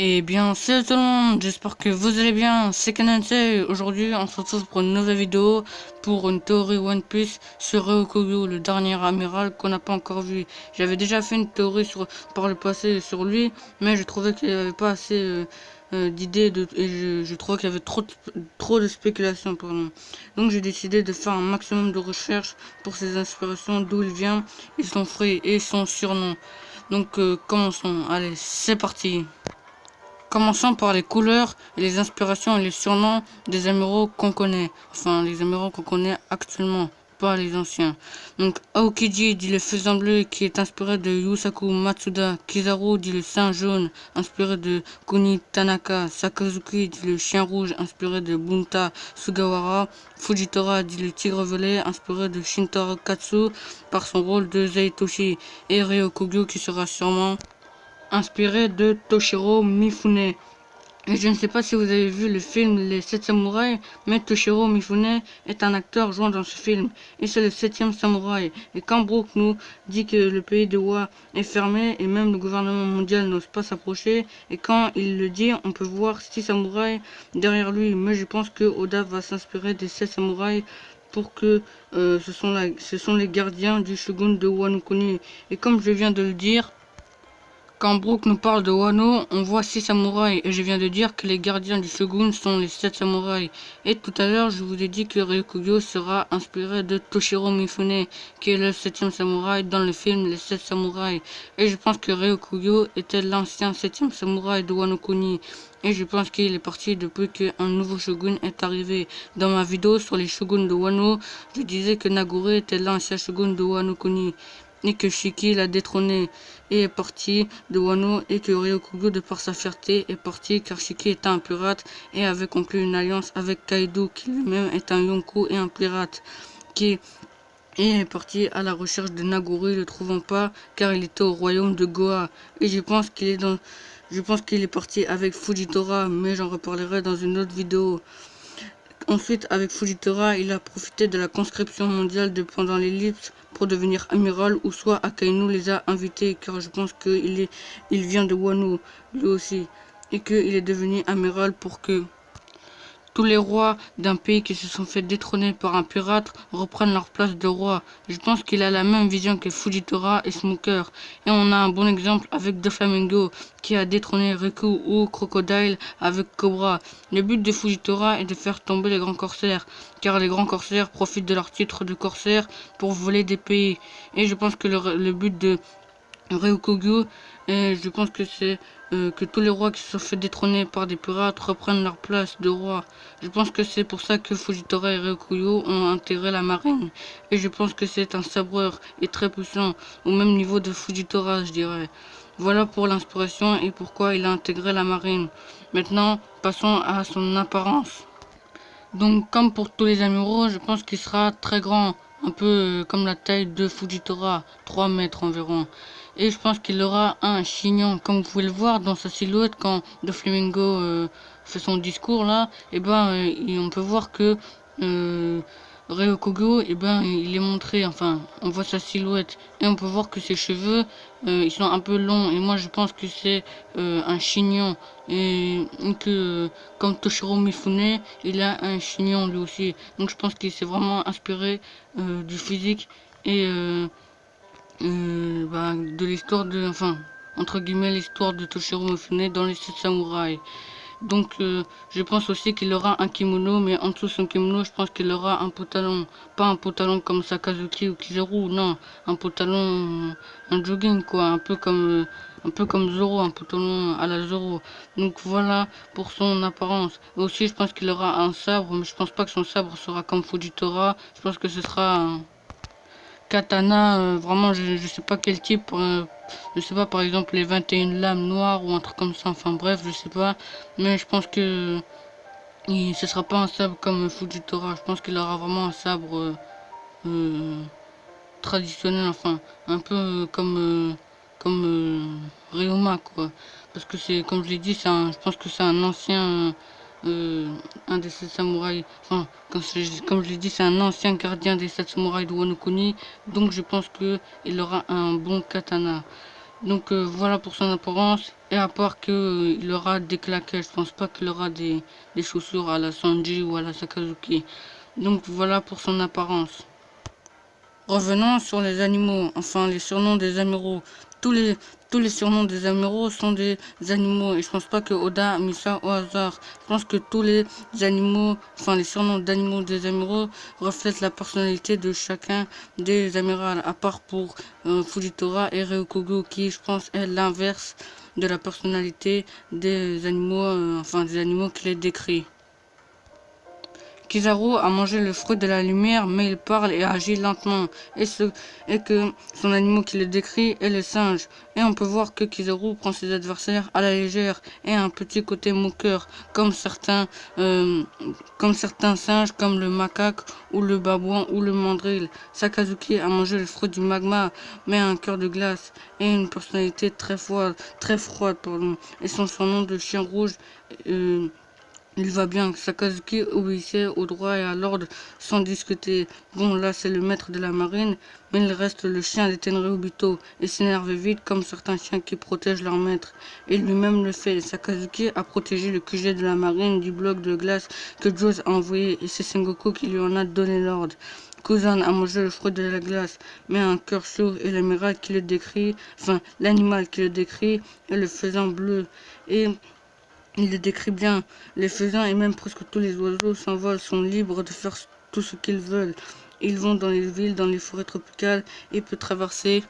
Eh bien, salut tout le monde, j'espère que vous allez bien, c'est Kanensei. Aujourd'hui, on se retrouve pour une nouvelle vidéo, pour une théorie One Piece sur Ryokugyo, le dernier amiral qu'on n'a pas encore vu. J'avais déjà fait une théorie par le passé sur lui, mais je trouvais qu'il n'y avait pas assez d'idées, et je trouvais qu'il y avait trop de spéculations, pardon. Donc j'ai décidé de faire un maximum de recherches pour ses inspirations, d'où il vient, et son fruit et son surnom. Donc commençons, allez, c'est parti. Commençons par les couleurs, les inspirations et les surnoms des amiraux qu'on connaît. Enfin, les amiraux qu'on connaît actuellement, pas les anciens. Donc, Aokiji dit le faisan bleu qui est inspiré de Yusaku Matsuda. Kizaru dit le saint jaune, inspiré de Kuni Tanaka. Sakazuki dit le chien rouge, inspiré de Bunta Sugawara. Fujitora dit le tigre violet, inspiré de Shintaro Katsu par son rôle de Zeitoshi. Et Ryokugyo qui sera sûrement inspiré de Toshiro Mifune. Et je ne sais pas si vous avez vu le film Les 7 samouraïs, mais Toshiro Mifune est un acteur jouant dans ce film. Et c'est le 7e samouraï. Et quand Brook nous dit que le pays de Wa est fermé et même le gouvernement mondial n'ose pas s'approcher, et quand il le dit, on peut voir 6 samouraïs derrière lui. Mais je pense que Oda va s'inspirer des 7 samouraïs pour que ce sont les gardiens du shogun de Wano Kuni. Et comme je viens de le dire, quand Brook nous parle de Wano, on voit 6 samouraïs et je viens de dire que les gardiens du shogun sont les 7 samouraïs. Et tout à l'heure, je vous ai dit que Ryokugyo sera inspiré de Toshiro Mifune, qui est le 7e samouraï dans le film Les 7 samouraïs. Et je pense que Ryokugyo était l'ancien 7e samouraï de Wano Kuni. Et je pense qu'il est parti depuis qu'un nouveau shogun est arrivé. Dans ma vidéo sur les shoguns de Wano, je disais que Nagure était l'ancien shogun de Wano Kuni et que Shiki l'a détrôné et est parti de Wano, et que Ryokugyo, de par sa fierté, est parti car Shiki était un pirate et avait conclu une alliance avec Kaido, qui lui-même est un Yonko et un pirate, qui est parti à la recherche de Nagore, le trouvant pas car il était au royaume de Goa. Et je pense qu'il est parti avec Fujitora, mais j'en reparlerai dans une autre vidéo. Ensuite, avec Fujitora, il a profité de la conscription mondiale pendant l'ellipse pour devenir amiral, ou soit Akainu les a invités, car je pense qu'il vient de Wano, lui aussi, et qu'il est devenu amiral pour que tous les rois d'un pays qui se sont fait détrôner par un pirate reprennent leur place de roi. Je pense qu'il a la même vision que Fujitora et Smoker. Et on a un bon exemple avec Doflamingo qui a détrôné Riku ou Crocodile avec Cobra. Le but de Fujitora est de faire tomber les grands corsaires, car les grands corsaires profitent de leur titre de corsaire pour voler des pays. Et je pense que le but de Ryokugyo, et je pense que c'est que tous les rois qui se sont fait détrôner par des pirates reprennent leur place de roi. Je pense que c'est pour ça que Fujitora et Ryokugyo ont intégré la marine. Et je pense que c'est un sabreur et très puissant, au même niveau de Fujitora, je dirais. Voilà pour l'inspiration et pourquoi il a intégré la marine. Maintenant, passons à son apparence. Donc, comme pour tous les amiraux, je pense qu'il sera très grand, un peu comme la taille de Fujitora, 3 mètres environ. Et je pense qu'il aura un chignon, comme vous pouvez le voir dans sa silhouette quand Doflamingo fait son discours là. Et ben, on peut voir que euh, Ryokugyo, et ben, il est montré, enfin, on voit sa silhouette et on peut voir que ses cheveux, ils sont un peu longs. Et moi, je pense que c'est un chignon et que, comme Toshiro Mifune, il a un chignon lui aussi. Donc, je pense qu'il s'est vraiment inspiré du physique et de l'histoire de, enfin, entre guillemets, l'histoire de Toshiro Mifune dans les 7 samouraïs. Donc, je pense aussi qu'il aura un kimono, mais en dessous de son kimono, je pense qu'il aura un pantalon. Pas un pantalon comme Sakazuki ou Kizaru, non. Un pantalon, un jogging, quoi. Un peu comme Zoro, un pantalon à la Zoro. Donc, voilà pour son apparence. Et aussi, je pense qu'il aura un sabre, mais je pense pas que son sabre sera comme Fujitora. Je pense que ce sera un katana, vraiment, je sais pas quel type. Je sais pas, par exemple, les 21 lames noires ou un truc comme ça. Enfin, bref, je sais pas. Mais je pense que ce sera pas un sabre comme Fujitora. Je pense qu'il aura vraiment un sabre euh, traditionnel, enfin, un peu comme Ryoma, quoi. Parce que c'est, comme je l'ai dit, je pense que c'est un ancien, un des 7 samouraïs. Enfin, comme je l'ai dit, c'est un ancien gardien des 7 samouraïs de Wano Kuni. Donc je pense que il aura un bon katana. Donc voilà pour son apparence. Et à part que il aura des claquettes, je pense pas qu'il aura des chaussures à la Sanji ou à la Sakazuki. Donc voilà pour son apparence. Revenons sur les animaux, enfin les surnoms des amiraux. Tous les, tous les surnoms des amiraux sont des animaux et je pense pas que Oda a mis ça au hasard. Je pense que tous les animaux, enfin les surnoms d'animaux des amiraux reflètent la personnalité de chacun des amirals, à part pour Fujitora et Ryukogu qui je pense est l'inverse de la personnalité des animaux, enfin des animaux qu'il est décrit. Kizaru a mangé le fruit de la lumière, mais il parle et agit lentement, et que son animal qui le décrit est le singe. Et on peut voir que Kizaru prend ses adversaires à la légère et a un petit côté moqueur, comme certains singes, comme le macaque ou le babouin ou le mandrill. Sakazuki a mangé le fruit du magma, mais a un cœur de glace et une personnalité très froide, pardon. Et son surnom de chien rouge. Il va bien, Sakazuki obéissait au droit et à l'ordre sans discuter. Bon, là c'est le maître de la marine, mais il reste le chien des Tenryubito et s'énerve vite comme certains chiens qui protègent leur maître. Et lui-même le fait. Sakazuki a protégé le QG de la marine du bloc de glace que Joes a envoyé et c'est Sengoku qui lui en a donné l'ordre. Kuzan a mangé le fruit de la glace, mais un cœur sourd et l'animal qui le décrit, l'animal qui le décrit est le faisan bleu. Et il le décrit bien. Les faisans et même presque tous les oiseaux s'envolent, sont libres de faire tout ce qu'ils veulent. Ils vont dans les villes, dans les forêts tropicales et peuvent traverser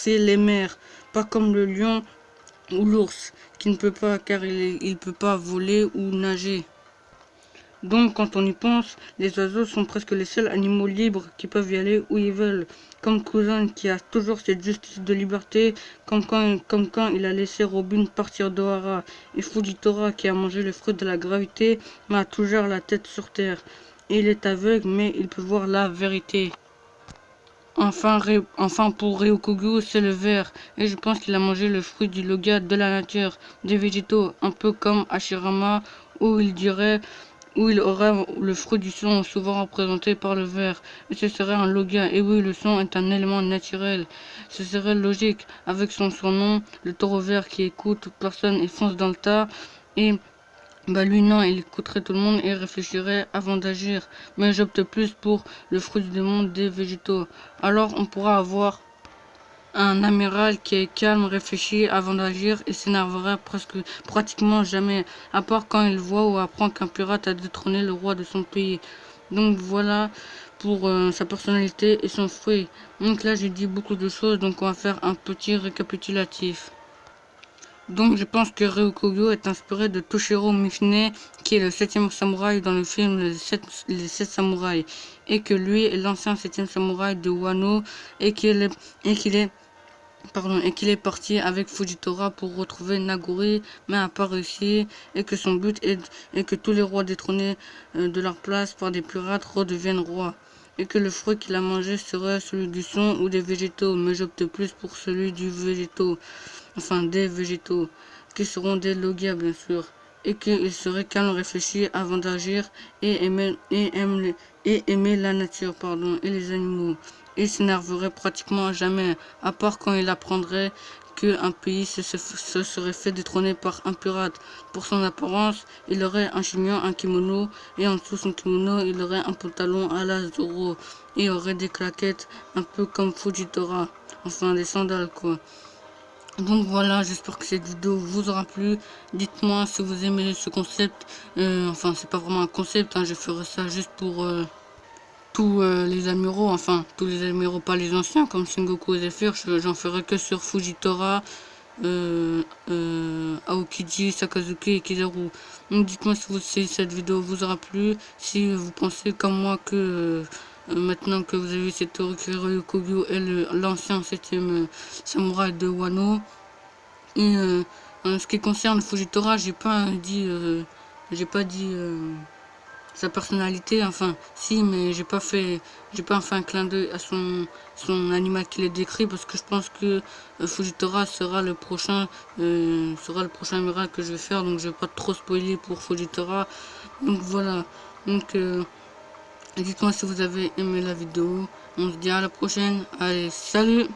les mers. Pas comme le lion ou l'ours, qui ne peut pas car il peut pas voler ou nager. Donc, quand on y pense, les oiseaux sont presque les seuls animaux libres qui peuvent y aller où ils veulent. Comme Kuzan qui a toujours cette justice de liberté, comme quand il a laissé Robin partir d'Ohara, et Fujitora qui a mangé le fruit de la gravité, mais a toujours la tête sur terre. Et il est aveugle, mais il peut voir la vérité. Enfin pour Ryukogu, c'est le ver, et je pense qu'il a mangé le fruit du loga de la nature, des végétaux, un peu comme Hashirama, où il aurait le fruit du son, souvent représenté par le ver, et ce serait un loga, et oui, le son est un élément naturel. Ce serait logique, avec son surnom, le taureau vert qui écoute toute personne et fonce dans le tas, et bah lui non, il écouterait tout le monde et réfléchirait avant d'agir. Mais j'opte plus pour le fruit du monde des végétaux. Alors on pourra avoir un amiral qui est calme, réfléchi avant d'agir et s'énerverait pratiquement jamais, à part quand il voit ou apprend qu'un pirate a détrôné le roi de son pays. Donc voilà pour sa personnalité et son fruit. Donc là j'ai dit beaucoup de choses, donc on va faire un petit récapitulatif. Donc je pense que Ryukogu est inspiré de Toshiro Mifune, qui est le 7e samouraï dans le film Les 7 samouraïs, et que lui est l'ancien 7e samouraï de Wano, et qu'il est parti avec Fujitora pour retrouver Nagori, mais n'a pas réussi, et que son but est que tous les rois détrônés de leur place par des pirates redeviennent rois. Et que le fruit qu'il a mangé serait celui du son ou des végétaux, mais j'opte plus pour celui du végétaux, enfin des végétaux, qui seront des logias bien sûr, et qu'il serait calme, réfléchi avant d'agir et aimer la nature, et les animaux. Il s'énerverait pratiquement jamais, à part quand il apprendrait qu'un pays se serait fait détrôner par un pirate. Pour son apparence, il aurait un chignon, un kimono, et en dessous son kimono, il aurait un pantalon à la Zoro, et aurait des claquettes, un peu comme Fujitora, enfin des sandales quoi. Donc voilà, j'espère que cette vidéo vous aura plu. Dites-moi si vous aimez ce concept. Enfin, c'est pas vraiment un concept, hein, je ferai ça juste pour tous les amiraux. Enfin, tous les amiraux, pas les anciens, comme Sengoku et Zephyr. J'en ferai que sur Fujitora, Aokiji, Sakazuki et Kizaru. Donc dites-moi si cette vidéo vous aura plu. Si vous pensez comme moi que maintenant que vous avez vu cette théorie que Ryukogu est l'ancien 7e samouraï de Wano. Et en ce qui concerne Fujitora, j'ai pas dit sa personnalité, enfin si, mais j'ai pas fait un clin d'œil à son animal qui est décrit, parce que je pense que Fujitora sera le prochain amiral que je vais faire, donc je vais pas trop spoiler pour Fujitora. Donc voilà, donc dites-moi si vous avez aimé la vidéo. On se dit à la prochaine. Allez, salut!